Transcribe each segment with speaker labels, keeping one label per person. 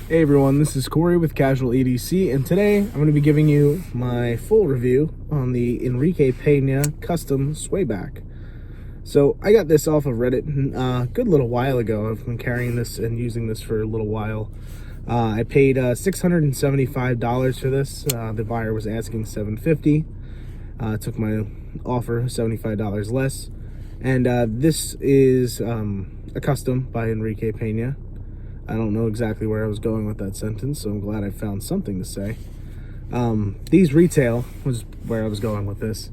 Speaker 1: Hey everyone, this is Corey with Casual EDC, and today I'm going to be giving you my full review on the Enrique Peña custom Swayback. So I got this off of Reddit a good little while ago. I've been carrying this and using this for a little while. I paid $675 for this. The buyer was asking $750. Took my offer, $75 less. And this is a custom by Enrique Peña. I don't know exactly where I was going with that sentence, so I'm glad I found something to say. These retail, was where I was going with this.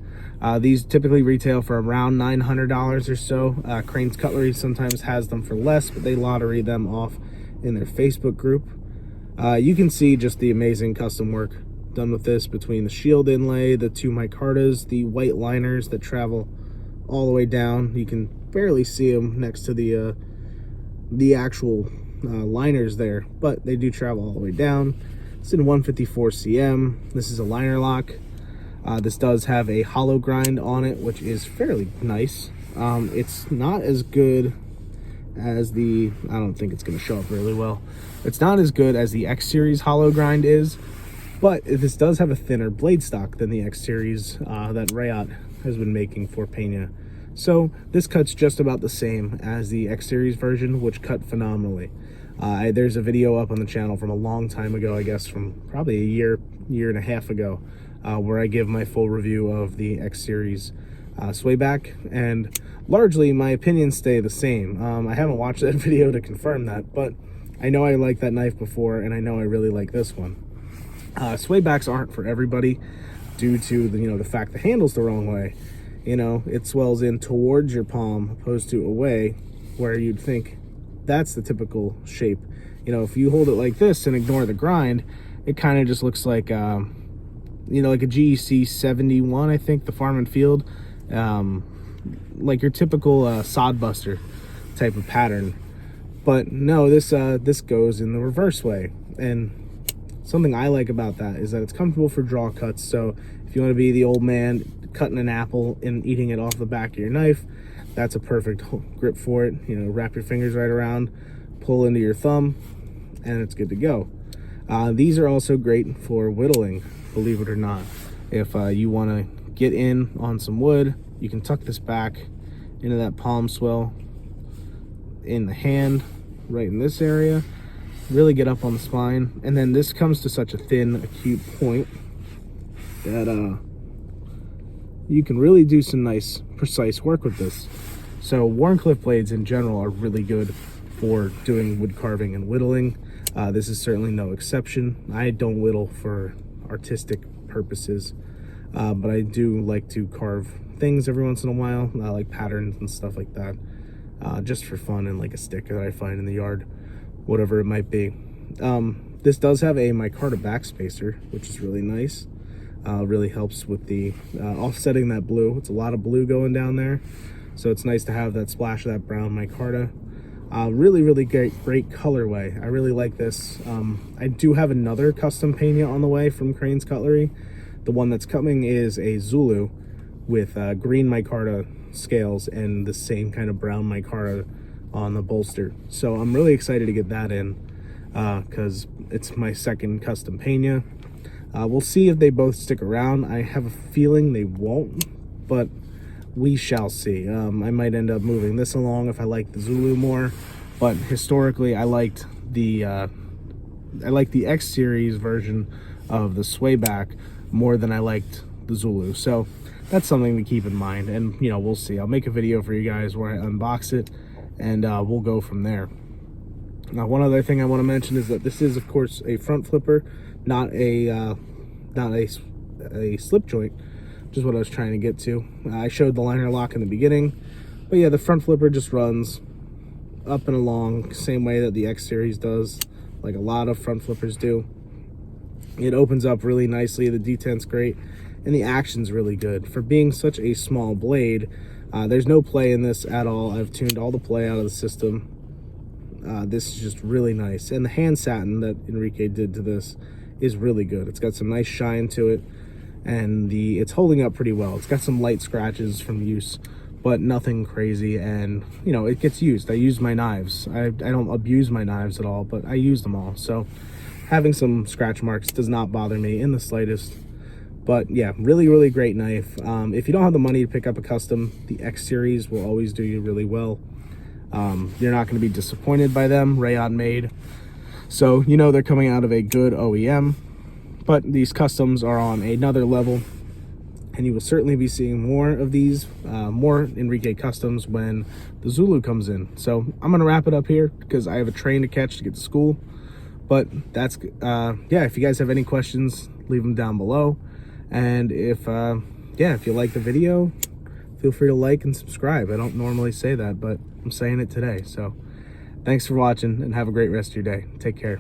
Speaker 1: These typically retail for around $900 or so. Crane's Cutlery sometimes has them for less, but they lottery them off in their Facebook group. You can see just the amazing custom work done with this between the shield inlay, the two micartas, the white liners that travel all the way down. You can barely see them next to the actual liners there, but they do travel all the way down. It's in 154 cm. This is a liner lock. This does have a hollow grind on it, which is fairly nice. It's not as good as the, I don't think it's going to show up really well. It's not as good as the X Series hollow grind is, but this does have a thinner blade stock than the X Series that Rayot has been making for Peña. So this cuts just about the same as the X Series version, which cut phenomenally. There's a video up on the channel from a long time ago, I guess from probably a year and a half ago, where I give my full review of the X Series Swayback, and largely my opinions stay the same. I haven't watched that video to confirm that, but I know I liked that knife before, and I know I really like this one. Swaybacks aren't for everybody due to the fact the handle's the wrong way. It swells in towards your palm opposed to away, where you'd think that's the typical shape. If you hold it like this and ignore the grind, it kind of just looks like like a GEC 71, I think, the Farm and Field, like your typical sod buster type of pattern. But no, this goes in the reverse way, and something I like about that is that it's comfortable for draw cuts. So if you want to be the old man cutting an apple and eating it off the back of your knife, that's a perfect grip for it. Wrap your fingers right around, pull into your thumb, and it's good to go. These are also great for whittling, believe it or not. If you want to get in on some wood, you can tuck this back into that palm swell in the hand, right in this area, really get up on the spine, and then this comes to such a thin, acute point that you can really do some nice, precise work with this. So Wharncliffe blades in general are really good for doing wood carving and whittling. This is certainly no exception. I don't whittle for artistic purposes, but I do like to carve things every once in a while, like patterns and stuff like that, just for fun, and like a stick that I find in the yard, whatever it might be. This does have a micarta backspacer, which is really nice. Really helps with the offsetting that blue. It's a lot of blue going down there, so it's nice to have that splash of that brown micarta. Really great colorway. I really like this. I do have another custom Peña on the way from Crane's Cutlery. The one that's coming is a Zulu with green micarta scales and the same kind of brown micarta on the bolster. So I'm really excited to get that in because it's my second custom Peña. We'll see if they both stick around. I have a feeling they won't, but we shall see. I might end up moving this along if I like the Zulu more, but historically I liked the X Series version of the Swayback more than I liked the Zulu. So that's something to keep in mind, and we'll see. I'll make a video for you guys where I unbox it, and we'll go from there. Now, one other thing I want to mention is that this is, of course, a front flipper, not a slip joint, which is what I was trying to get to. I showed the liner lock in the beginning, but yeah, the front flipper just runs up and along same way that the X Series does, like a lot of front flippers do. It opens up really nicely, the detent's great, and the action's really good. For being such a small blade, there's no play in this at all. I've tuned all the play out of the system. This is just really nice, and the hand satin that Enrique did to this is really good. It's got some nice shine to it, and it's holding up pretty well. It's got some light scratches from use, but nothing crazy. And you know, it gets used. I use my knives. I don't abuse my knives at all, but I use them all. So having some scratch marks does not bother me in the slightest. But yeah, really great knife. If you don't have the money to pick up a custom, the X series will always do you really well. You're not going to be disappointed by them. Rayon made, so you know they're coming out of a good OEM. But these customs are on another level, and you will certainly be seeing more of these, more Enrique customs when the Zulu comes in. So I'm gonna wrap it up here because I have a train to catch to get to school. But that's yeah, if you guys have any questions, leave them down below. And if if you like the video, feel free to like and subscribe. I don't normally say that, but I'm saying it today. So thanks for watching, and have a great rest of your day. Take care.